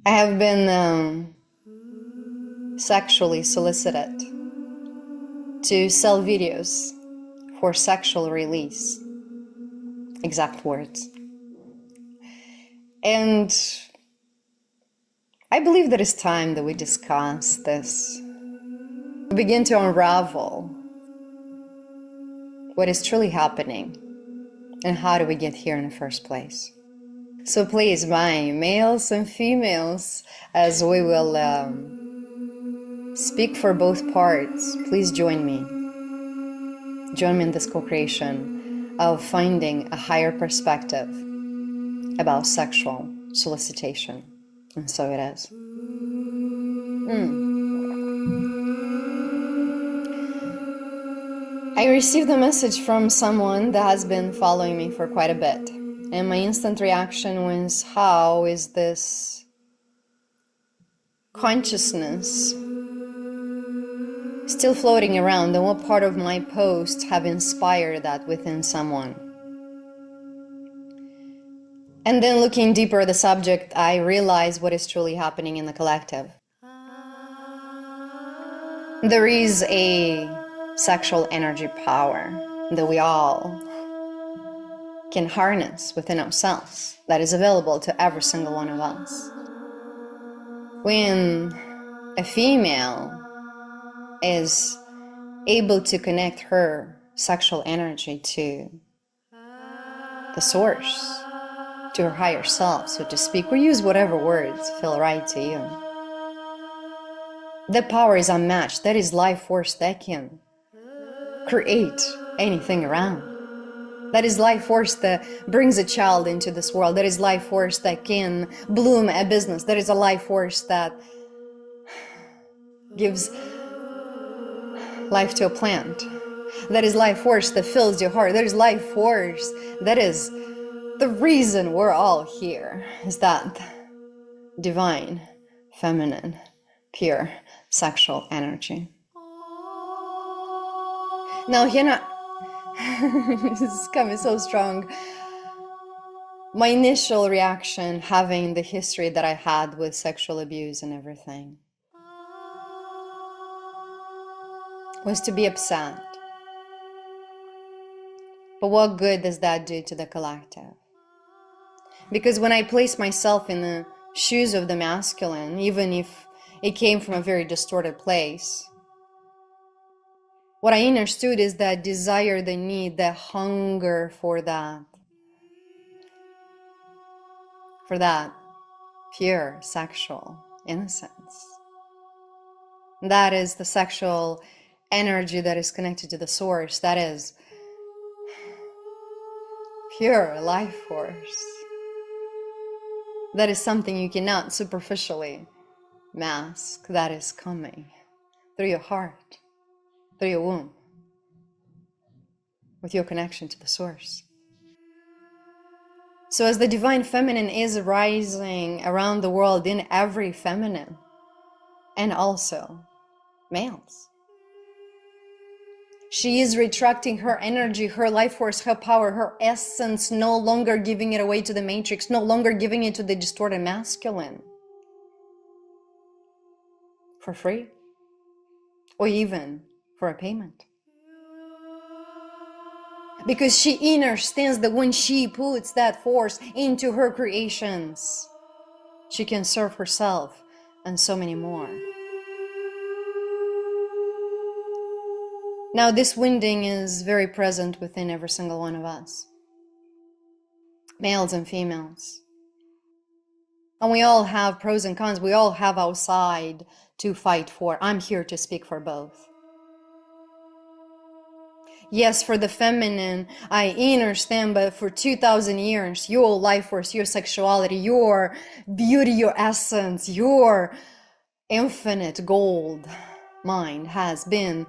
I have been sexually solicited to sell videos for sexual release, exact words. And I believe that it's time that we discuss this, we begin to unravel what is truly happening and how do we get here in the first place. So please, my males and females, as we will speak for both parts, please join me. Join me in this co-creation of finding a higher perspective about sexual solicitation. And so it is. I received a message from someone that has been following me for quite a bit. And my instant reaction was, how is this consciousness still floating around, and what part of my posts have inspired that within someone? And then looking deeper at the subject, I realized what is truly happening in the collective. There is a sexual energy power that we all can harness within ourselves that is available to every single one of us. When a female is able to connect her sexual energy to the source, to her higher self, so to speak, or use whatever words feel right to you. The power is unmatched. That is life force that can create anything around. That is life force that brings a child into this world. That is life force that can bloom a business. That is a life force that gives life to a plant. That is life force that fills your heart. That is life force. That is the reason we're all here, is that divine, feminine, pure sexual energy. Now, here, this is coming so strong. My initial reaction, having the history that I had with sexual abuse and everything, was to be upset. But what good does that do to the collective? Because when I place myself in the shoes of the masculine, even if it came from a very distorted place, what I understood is that desire, the need, the hunger for that pure sexual innocence. That is the sexual energy that is connected to the source. That is pure life force. That is something you cannot superficially mask. That is coming through your heart, through your womb, with your connection to the source. So as the divine feminine is rising around the world in every feminine, and also males, she is retracting her energy, her life force, her power, her essence, no longer giving it away to the matrix, no longer giving it to the distorted masculine for free, or even for a payment. Because she understands that when she puts that force into her creations, she can serve herself and so many more. Now, this wounding is very present within every single one of us, males and females. And we all have pros and cons. We all have our side to fight for. I'm here to speak for both. Yes, for the feminine, I understand, but for 2,000 years, your life force, your sexuality, your beauty, your essence, your infinite gold mind has been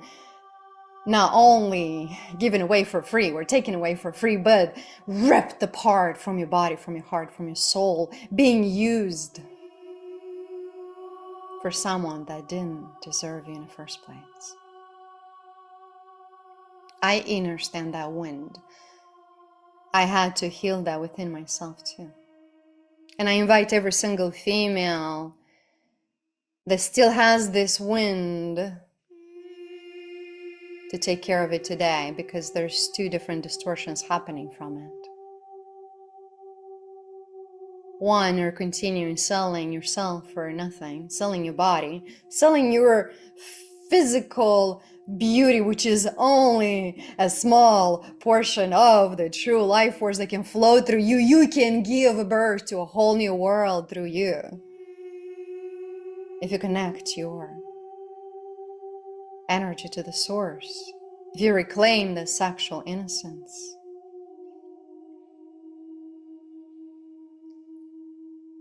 not only given away for free, we're taken away for free, but ripped apart from your body, from your heart, from your soul, being used for someone that didn't deserve you in the first place. I understand that wound. I had to heal that within myself too. And I invite every single female that still has this wind to take care of it today, because there's two different distortions happening from it. One, you're continuing selling yourself for nothing, selling your body, selling your physical beauty, which is only a small portion of the true life force that can flow through you. You can give birth to a whole new world through you if you connect your energy to the source, if you reclaim the sexual innocence.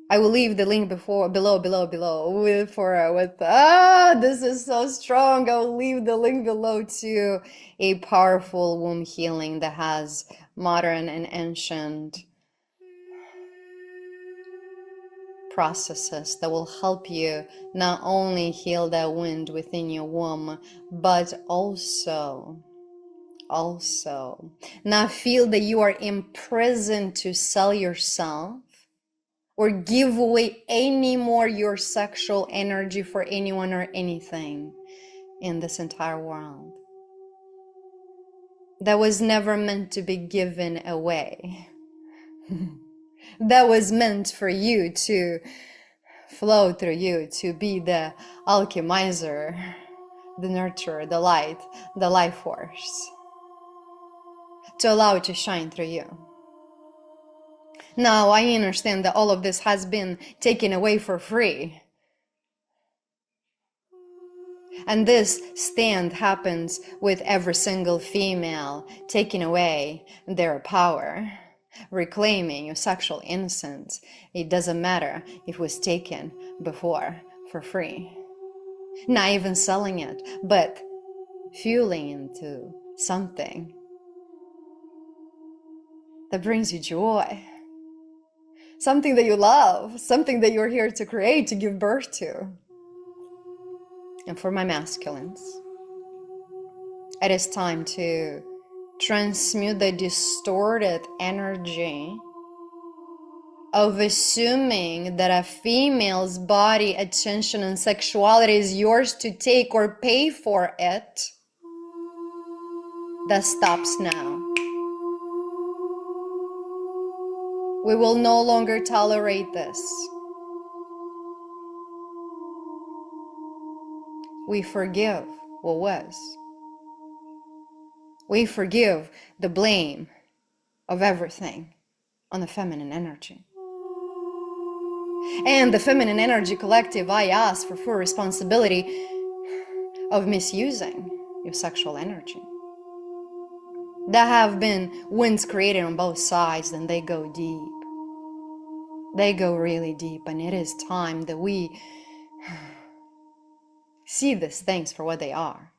I will leave the link below this is so strong. I will leave the link below to a powerful womb healing that has modern and ancient processes that will help you not only heal that wound within your womb, but also not feel that you are imprisoned to sell yourself or give away any more your sexual energy for anyone or anything in this entire world. That was never meant to be given away. That was meant for you to flow through you, to be the alchemizer, the nurturer, the light, the life force, to allow it to shine through you. Now, I understand that all of this has been taken away for free. And this stand happens with every single female taking away their power, reclaiming your sexual innocence. It doesn't matter if it was taken before for free. Not even selling it, but fueling into something that brings you joy. Something that you love, something that you're here to create, to give birth to. And for my masculines, it is time to transmute the distorted energy of assuming that a female's body, attention, and sexuality is yours to take or pay for it. That stops now. We will no longer tolerate this. We forgive what was. We forgive the blame of everything on the feminine energy. And the feminine energy collective, I ask for full responsibility of misusing your sexual energy. There have been winds created on both sides, and they go deep. They go really deep, and it is time that we see these things for what they are.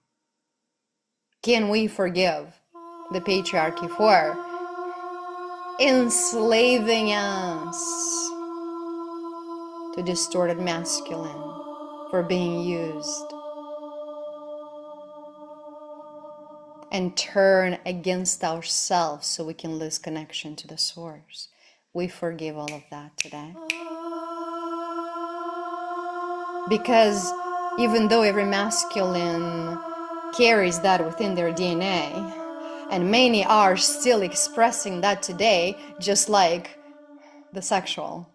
Can we forgive the patriarchy for enslaving us to distorted masculine, for being used, and turn against ourselves so we can lose connection to the source? We forgive all of that today. Because even though every masculine carries that within their DNA, and many are still expressing that today, just like the sexual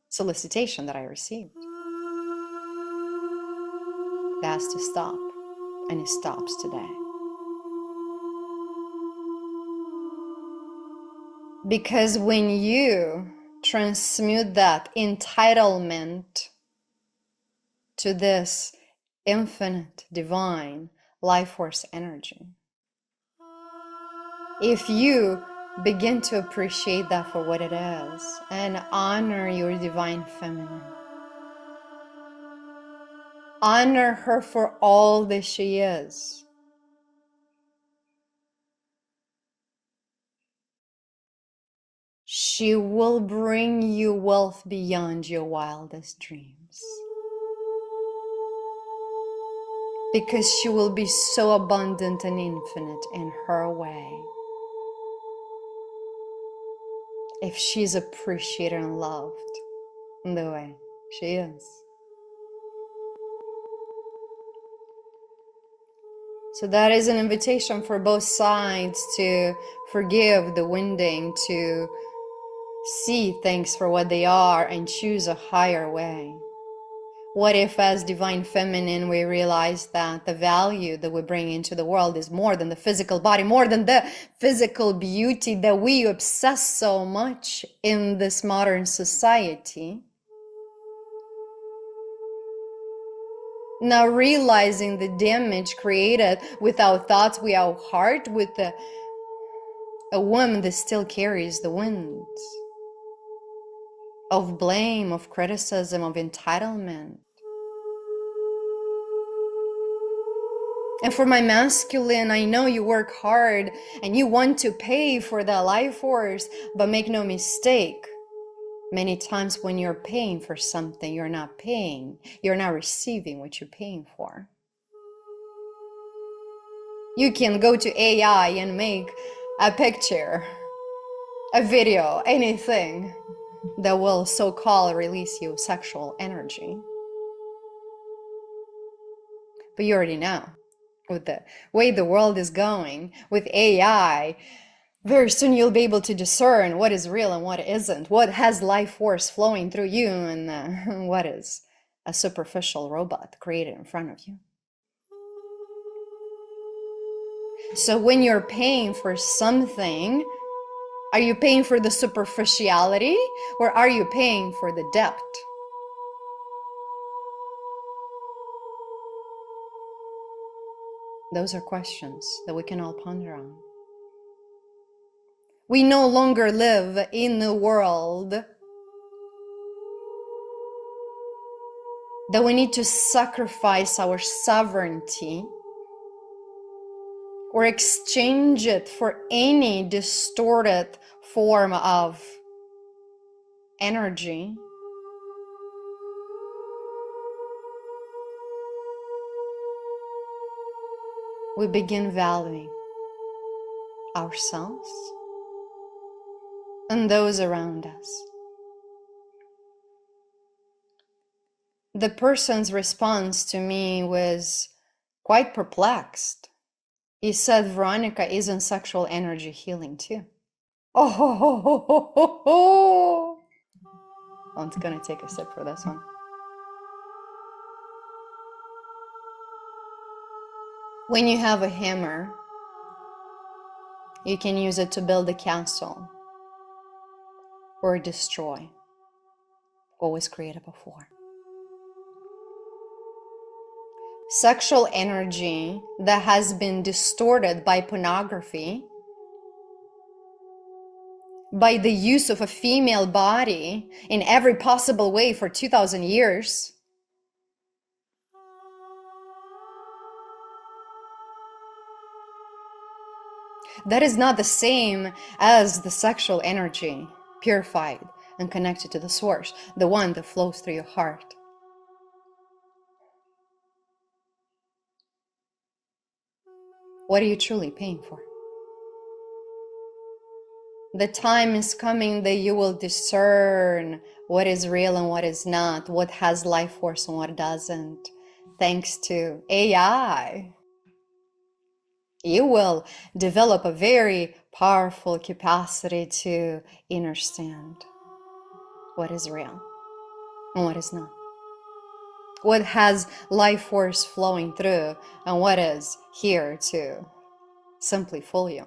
solicitation that I received, that has to stop, and it stops today. Because when you transmute that entitlement to this infinite, divine life force energy, if you begin to appreciate that for what it is and honor your divine feminine, honor her for all that she is, she will bring you wealth beyond your wildest dreams. Because she will be so abundant and infinite in her way. if she's appreciated and loved in the way she is. So that is an invitation for both sides to forgive the wounding, to see things for what they are and choose a higher way. What if, as divine feminine, we realize that the value that we bring into the world is more than the physical body, more than the physical beauty that we obsess so much in this modern society? Now realizing the damage created with our thoughts, with our heart, with a woman that still carries the winds of blame, of criticism, of entitlement. And for my masculine, I know you work hard and you want to pay for that life force, but make no mistake, many times when you're paying for something, you're not receiving what you're paying for. You can go to AI and make a picture, a video, anything that will so-called release you sexual energy. But you already know, with the way the world is going, with AI, very soon you'll be able to discern what is real and what isn't, what has life force flowing through you, and what is a superficial robot created in front of you. So when you're paying for something, are you paying for the superficiality, or are you paying for the depth? Those are questions that we can all ponder on. We no longer live in a world that we need to sacrifice our sovereignty or exchange it for any distorted form of energy. We begin valuing ourselves and those around us. The person's response to me was quite perplexed. He said, Veronica, isn't sexual energy healing too? Oh, I'm gonna take a sip for this one. When you have a hammer, you can use it to build a castle or destroy what was created before. Sexual energy that has been distorted by pornography, by the use of a female body in every possible way for 2,000 years, that is not the same as the sexual energy, purified and connected to the source, the one that flows through your heart. What are you truly paying for? The time is coming that you will discern what is real and what is not, what has life force and what doesn't, thanks to AI. You will develop a very powerful capacity to understand what is real and what is not, what has life force flowing through and what is here to simply fool you.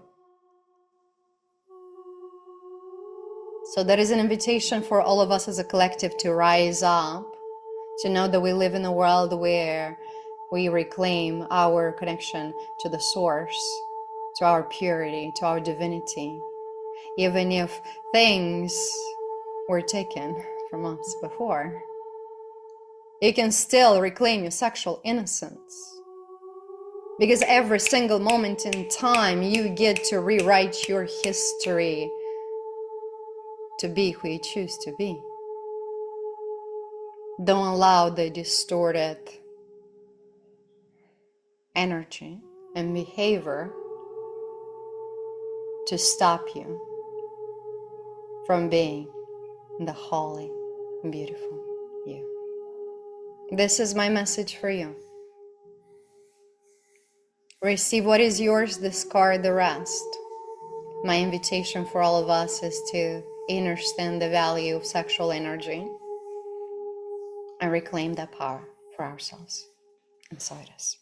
So that is an invitation for all of us as a collective to rise up, to know that we live in a world where we reclaim our connection to the source, to our purity, to our divinity. Even if things were taken from us before, you can still reclaim your sexual innocence. Because every single moment in time, you get to rewrite your history to be who you choose to be. Don't allow the distorted energy and behavior to stop you from being the holy, beautiful you. This is my message for you. Receive what is yours, discard the rest. My invitation for all of us is to understand the value of sexual energy and reclaim that power for ourselves inside us.